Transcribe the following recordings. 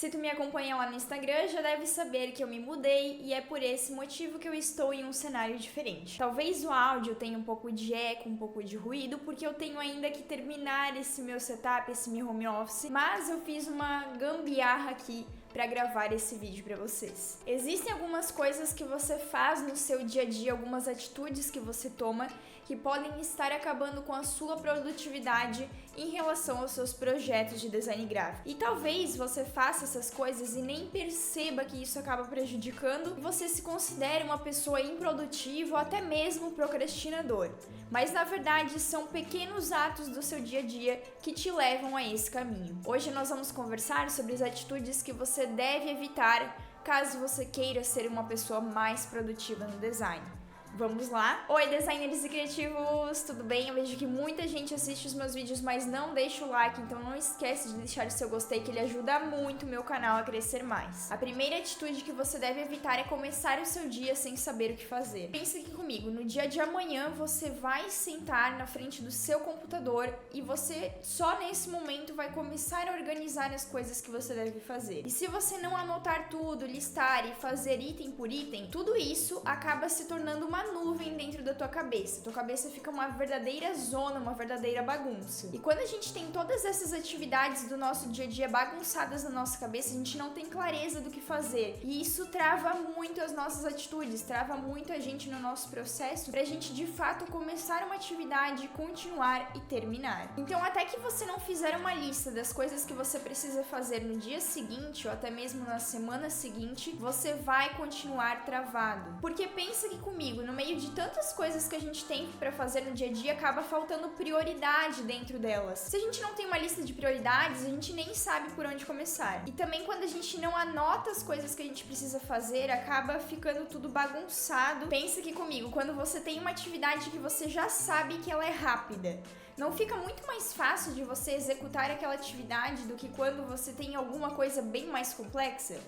Se tu me acompanha lá no Instagram, já deve saber que eu me mudei e é por esse motivo que eu estou em um cenário diferente. Talvez o áudio tenha um pouco de eco, um pouco de ruído, porque eu tenho ainda que terminar esse meu setup, esse meu home office, mas eu fiz uma gambiarra aqui para gravar esse vídeo para vocês. Existem algumas coisas que você faz no seu dia a dia, algumas atitudes que você toma que podem estar acabando com a sua produtividade em relação aos seus projetos de design gráfico. E talvez você faça essas coisas e nem perceba que isso acaba prejudicando e você se considere uma pessoa improdutiva ou até mesmo procrastinador. Mas na verdade são pequenos atos do seu dia a dia que te levam a esse caminho. Hoje nós vamos conversar sobre as atitudes que você deve evitar caso você queira ser uma pessoa mais produtiva no design. Vamos lá? Oi, designers e criativos, tudo bem? Eu vejo que muita gente assiste os meus vídeos, mas não deixa o like, então não esquece de deixar o seu gostei, que ele ajuda muito o meu canal a crescer mais. A primeira atitude que você deve evitar é começar o seu dia sem saber o que fazer. Pensa aqui comigo, no dia de amanhã você vai sentar na frente do seu computador e você só nesse momento vai começar a organizar as coisas que você deve fazer. E se você não anotar tudo, listar e fazer item por item, tudo isso acaba se tornando uma nuvem dentro da tua cabeça. Tua cabeça fica uma verdadeira zona, uma verdadeira bagunça. E quando a gente tem todas essas atividades do nosso dia a dia bagunçadas na nossa cabeça, a gente não tem clareza do que fazer. E isso trava muito as nossas atitudes, trava muito a gente no nosso processo pra gente de fato começar uma atividade, continuar e terminar. Então, até que você não fizer uma lista das coisas que você precisa fazer no dia seguinte ou até mesmo na semana seguinte, você vai continuar travado. Porque pensa aqui comigo, no meio de tantas coisas que a gente tem pra fazer no dia a dia, acaba faltando prioridade dentro delas. Se a gente não tem uma lista de prioridades, a gente nem sabe por onde começar. E também quando a gente não anota as coisas que a gente precisa fazer, acaba ficando tudo bagunçado. Pensa aqui comigo, quando você tem uma atividade que você já sabe que ela é rápida, não fica muito mais fácil de você executar aquela atividade do que quando você tem alguma coisa bem mais complexa?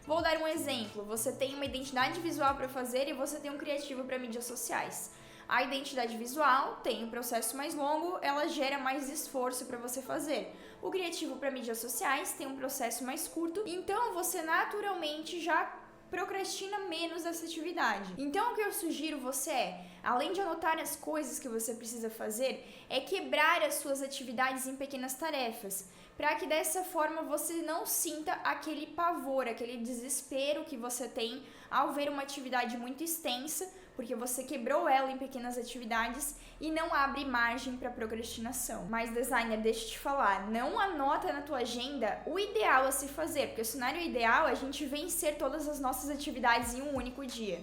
Vou dar um exemplo, você tem uma identidade visual para fazer e você tem um criativo para mídias sociais. A identidade visual tem um processo mais longo, ela gera mais esforço para você fazer. O criativo para mídias sociais tem um processo mais curto, então você naturalmente já procrastina menos essa atividade. Então o que eu sugiro você além de anotar as coisas que você precisa fazer, é quebrar as suas atividades em pequenas tarefas, para que dessa forma você não sinta aquele pavor, aquele desespero que você tem ao ver uma atividade muito extensa, porque você quebrou ela em pequenas atividades e não abre margem para procrastinação. Mas designer, deixa eu te falar, não anota na tua agenda o ideal a se fazer, porque o cenário ideal é a gente vencer todas as nossas atividades em um único dia.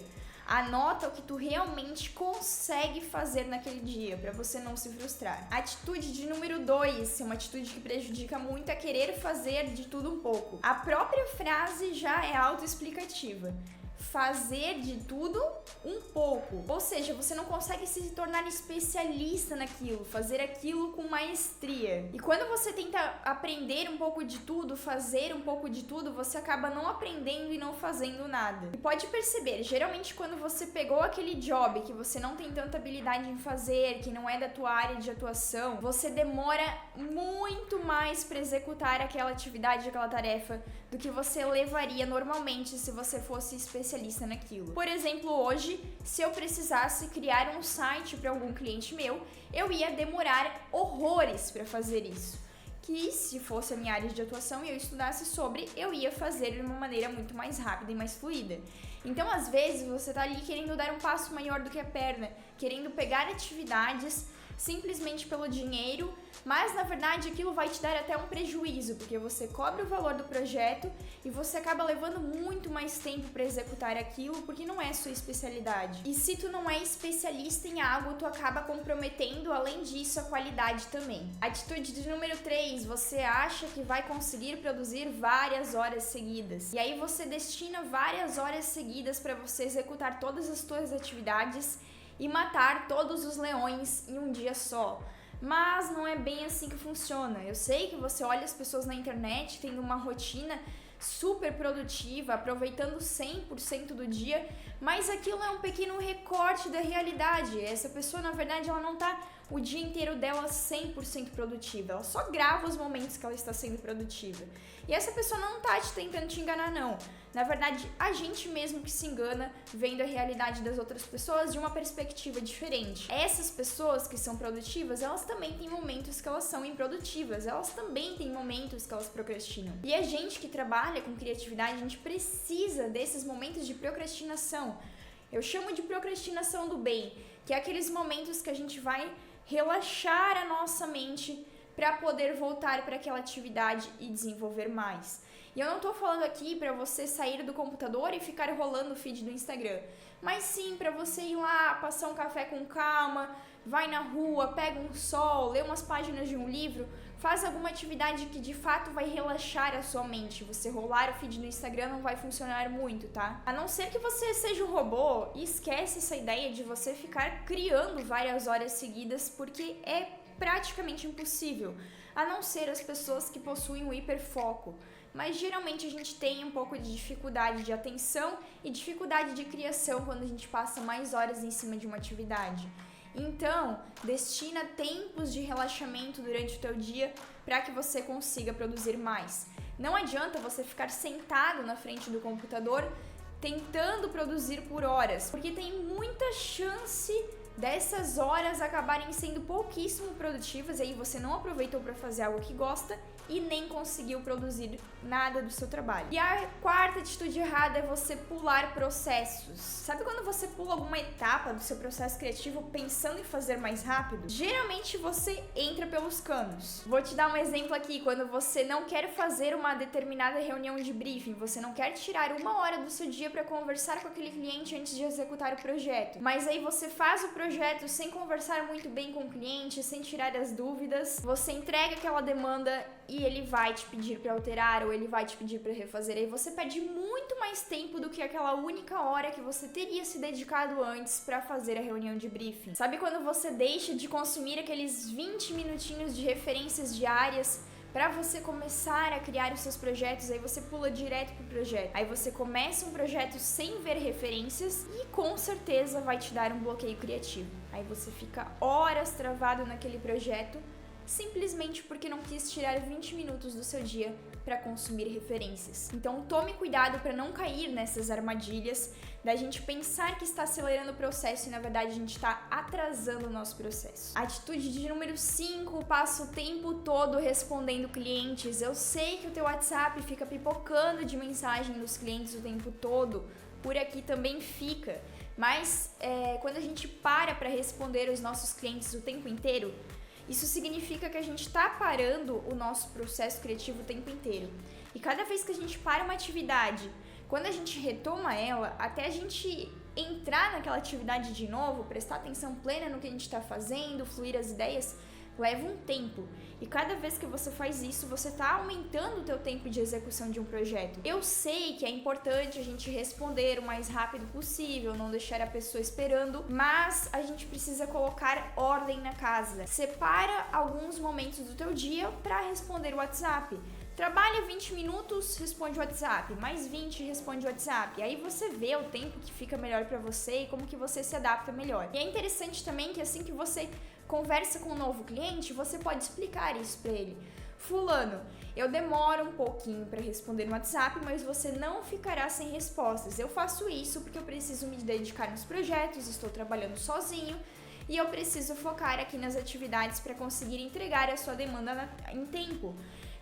Anota o que tu realmente consegue fazer naquele dia, para você não se frustrar. Atitude de número 2, uma atitude que prejudica muito, é querer fazer de tudo um pouco. A própria frase já é autoexplicativa. Fazer de tudo um pouco. Ou seja, você não consegue se tornar especialista naquilo, fazer aquilo com maestria. E quando você tenta aprender um pouco de tudo, fazer um pouco de tudo, você acaba não aprendendo e não fazendo nada. E pode perceber, geralmente quando você pegou aquele job que você não tem tanta habilidade em fazer, que não é da tua área de atuação, você demora muito mais para executar aquela atividade, aquela tarefa, do que você levaria normalmente se você fosse especialista naquilo. Por exemplo, hoje, se eu precisasse criar um site para algum cliente meu, eu ia demorar horrores para fazer isso. Que se fosse a minha área de atuação e eu estudasse sobre, eu ia fazer de uma maneira muito mais rápida e mais fluida. Então, às vezes, você tá ali querendo dar um passo maior do que a perna, querendo pegar atividades simplesmente pelo dinheiro, mas na verdade aquilo vai te dar até um prejuízo, porque você cobra o valor do projeto e você acaba levando muito mais tempo para executar aquilo, porque não é sua especialidade. E se tu não é especialista em algo, tu acaba comprometendo, além disso, a qualidade também. Atitude de número 3, você acha que vai conseguir produzir várias horas seguidas. E aí você destina várias horas seguidas para você executar todas as suas atividades e matar todos os leões em um dia só. Mas não é bem assim que funciona. Eu sei que você olha as pessoas na internet tendo uma rotina super produtiva, aproveitando 100% do dia, mas aquilo é um pequeno recorte da realidade. Essa pessoa, na verdade, ela não tá o dia inteiro dela 100% produtiva. Ela só grava os momentos que ela está sendo produtiva. E essa pessoa não tá tentando te enganar, não. Na verdade, a gente mesmo que se engana vendo a realidade das outras pessoas de uma perspectiva diferente. Essas pessoas que são produtivas, elas também têm momentos que elas são improdutivas. Elas também têm momentos que elas procrastinam. E a gente que trabalha com criatividade, a gente precisa desses momentos de procrastinação. Eu chamo de procrastinação do bem, que é aqueles momentos que a gente vai relaxar a nossa mente para poder voltar para aquela atividade e desenvolver mais. E eu não tô falando aqui para você sair do computador e ficar rolando o feed do Instagram, mas sim para você ir lá, passar um café com calma, vai na rua, pega um sol, lê umas páginas de um livro, faz alguma atividade que de fato vai relaxar a sua mente. Você rolar o feed no Instagram não vai funcionar muito, tá? A não ser que você seja um robô, e esquece essa ideia de você ficar criando várias horas seguidas, porque é praticamente impossível, a não ser as pessoas que possuem o hiperfoco. Mas geralmente a gente tem um pouco de dificuldade de atenção e dificuldade de criação quando a gente passa mais horas em cima de uma atividade. Então, destina tempos de relaxamento durante o teu dia para que você consiga produzir mais. Não adianta você ficar sentado na frente do computador tentando produzir por horas, porque tem muita chance dessas horas acabarem sendo pouquíssimo produtivas e aí você não aproveitou para fazer algo que gosta e nem conseguiu produzir nada do seu trabalho. E a quarta atitude errada é você pular processos. Sabe quando você pula alguma etapa do seu processo criativo pensando em fazer mais rápido? Geralmente você entra pelos canos. Vou te dar um exemplo aqui. Quando você não quer fazer uma determinada reunião de briefing, você não quer tirar 1 hora do seu dia para conversar com aquele cliente antes de executar o projeto, mas aí você faz o projeto sem conversar muito bem com o cliente, sem tirar as dúvidas, você entrega aquela demanda e ele vai te pedir para alterar ou ele vai te pedir para refazer. Aí você perde muito mais tempo do que aquela única hora que você teria se dedicado antes para fazer a reunião de briefing. Sabe quando você deixa de consumir aqueles 20 minutinhos de referências diárias para você começar a criar os seus projetos? Aí você pula direto pro projeto. Aí você começa um projeto sem ver referências e com certeza vai te dar um bloqueio criativo. Aí você fica horas travado naquele projeto simplesmente porque não quis tirar 20 minutos do seu dia para consumir referências. Então tome cuidado para não cair nessas armadilhas da gente pensar que está acelerando o processo e na verdade a gente está atrasando o nosso processo. Atitude de número 5, passa o tempo todo respondendo clientes. Eu sei que o teu WhatsApp fica pipocando de mensagem dos clientes o tempo todo, por aqui também fica, mas quando a gente para responder os nossos clientes o tempo inteiro, isso significa que a gente está parando o nosso processo criativo o tempo inteiro. E cada vez que a gente para uma atividade, quando a gente retoma ela, até a gente entrar naquela atividade de novo, prestar atenção plena no que a gente está fazendo, fluir as ideias, leva um tempo. E cada vez que você faz isso, você está aumentando o teu tempo de execução de um projeto. Eu sei que é importante a gente responder o mais rápido possível, não deixar a pessoa esperando, mas a gente precisa colocar ordem na casa. Separa alguns momentos do teu dia para responder o WhatsApp. Trabalha 20 minutos, responde o WhatsApp, mais 20 responde o WhatsApp. E aí você vê o tempo que fica melhor para você e como que você se adapta melhor. E é interessante também que assim que você conversa com um novo cliente, você pode explicar isso para ele. Fulano, eu demoro um pouquinho para responder no WhatsApp, mas você não ficará sem respostas. Eu faço isso porque eu preciso me dedicar nos projetos, estou trabalhando sozinho e eu preciso focar aqui nas atividades para conseguir entregar a sua demanda em tempo.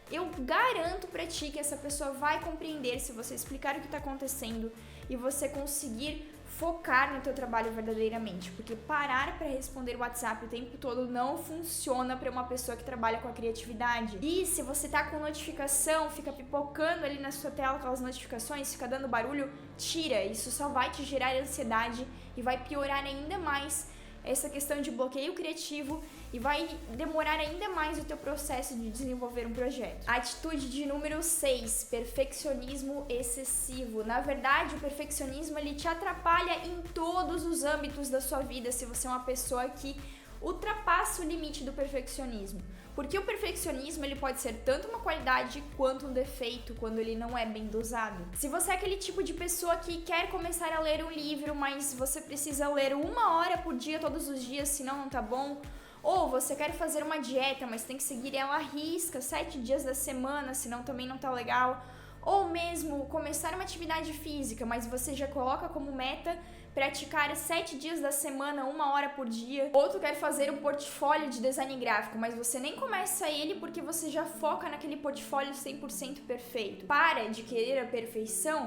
Eu garanto pra ti que essa pessoa vai compreender se você explicar o que está acontecendo e você conseguir focar no teu trabalho verdadeiramente, porque parar para responder o WhatsApp o tempo todo não funciona para uma pessoa que trabalha com a criatividade. E se você tá com notificação, fica pipocando ali na sua tela aquelas notificações, fica dando barulho, tira, isso só vai te gerar ansiedade e vai piorar ainda mais essa questão de bloqueio criativo e vai demorar ainda mais o teu processo de desenvolver um projeto. Atitude de número 6, perfeccionismo excessivo. Na verdade, o perfeccionismo ele te atrapalha em todos os âmbitos da sua vida se você é uma pessoa que ultrapassa o limite do perfeccionismo. Porque o perfeccionismo ele pode ser tanto uma qualidade quanto um defeito quando ele não é bem dosado. Se você é aquele tipo de pessoa que quer começar a ler um livro, mas você precisa ler 1 hora por dia todos os dias, senão não tá bom, Ou você quer fazer uma dieta, mas tem que seguir ela à risca, 7 dias da semana, senão também não tá legal. Ou mesmo começar uma atividade física, mas você já coloca como meta praticar 7 dias da semana, 1 hora por dia. Ou tu quer fazer um portfólio de design gráfico, mas você nem começa ele porque você já foca naquele portfólio 100% perfeito. Para de querer a perfeição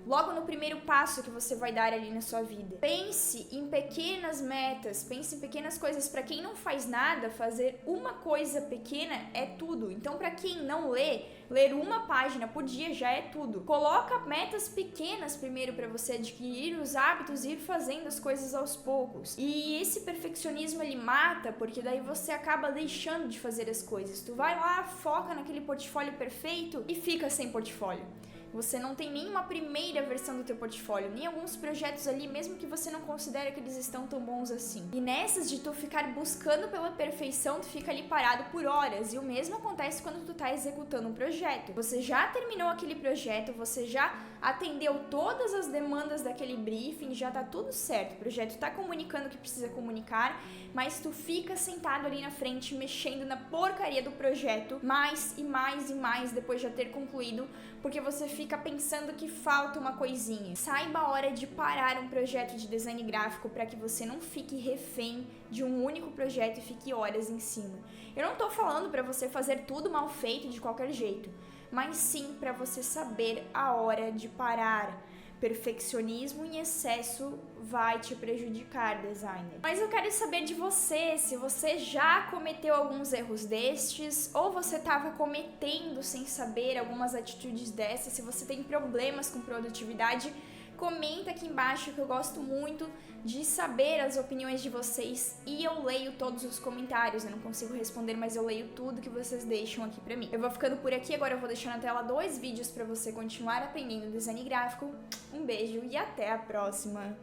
logo no primeiro passo que você vai dar ali na sua vida. Pense em pequenas metas, pense em pequenas coisas. Para quem não faz nada, fazer uma coisa pequena é tudo. Então, para quem não lê, ler uma página por dia já é tudo. Coloca metas pequenas primeiro para você adquirir os hábitos e ir fazendo as coisas aos poucos. E esse perfeccionismo ele mata, porque daí você acaba deixando de fazer as coisas. Tu vai lá, foca naquele portfólio perfeito e fica sem portfólio. Você não tem nenhuma primeira versão do teu portfólio, nem alguns projetos ali, mesmo que você não considere que eles estão tão bons assim. E nessas de tu ficar buscando pela perfeição, tu fica ali parado por horas. E o mesmo acontece quando tu tá executando um projeto. Você já terminou aquele projeto, você já atendeu todas as demandas daquele briefing, já tá tudo certo. O projeto tá comunicando o que precisa comunicar, mas tu fica sentado ali na frente, mexendo na porcaria do projeto, mais e mais e mais depois de já ter concluído, porque você fica pensando que falta uma coisinha. Saiba a hora de parar um projeto de design gráfico para que você não fique refém de um único projeto e fique horas em cima. Eu não tô falando para você fazer tudo mal feito de qualquer jeito, mas sim para você saber a hora de parar. Perfeccionismo em excesso vai te prejudicar, designer. Mas eu quero saber de você, se você já cometeu alguns erros destes, ou você estava cometendo sem saber algumas atitudes dessas, se você tem problemas com produtividade, comenta aqui embaixo que eu gosto muito de saber as opiniões de vocês e eu leio todos os comentários. Eu não consigo responder, mas eu leio tudo que vocês deixam aqui pra mim. Eu vou ficando por aqui, agora eu vou deixar na tela 2 vídeos pra você continuar aprendendo design gráfico. Um beijo e até a próxima!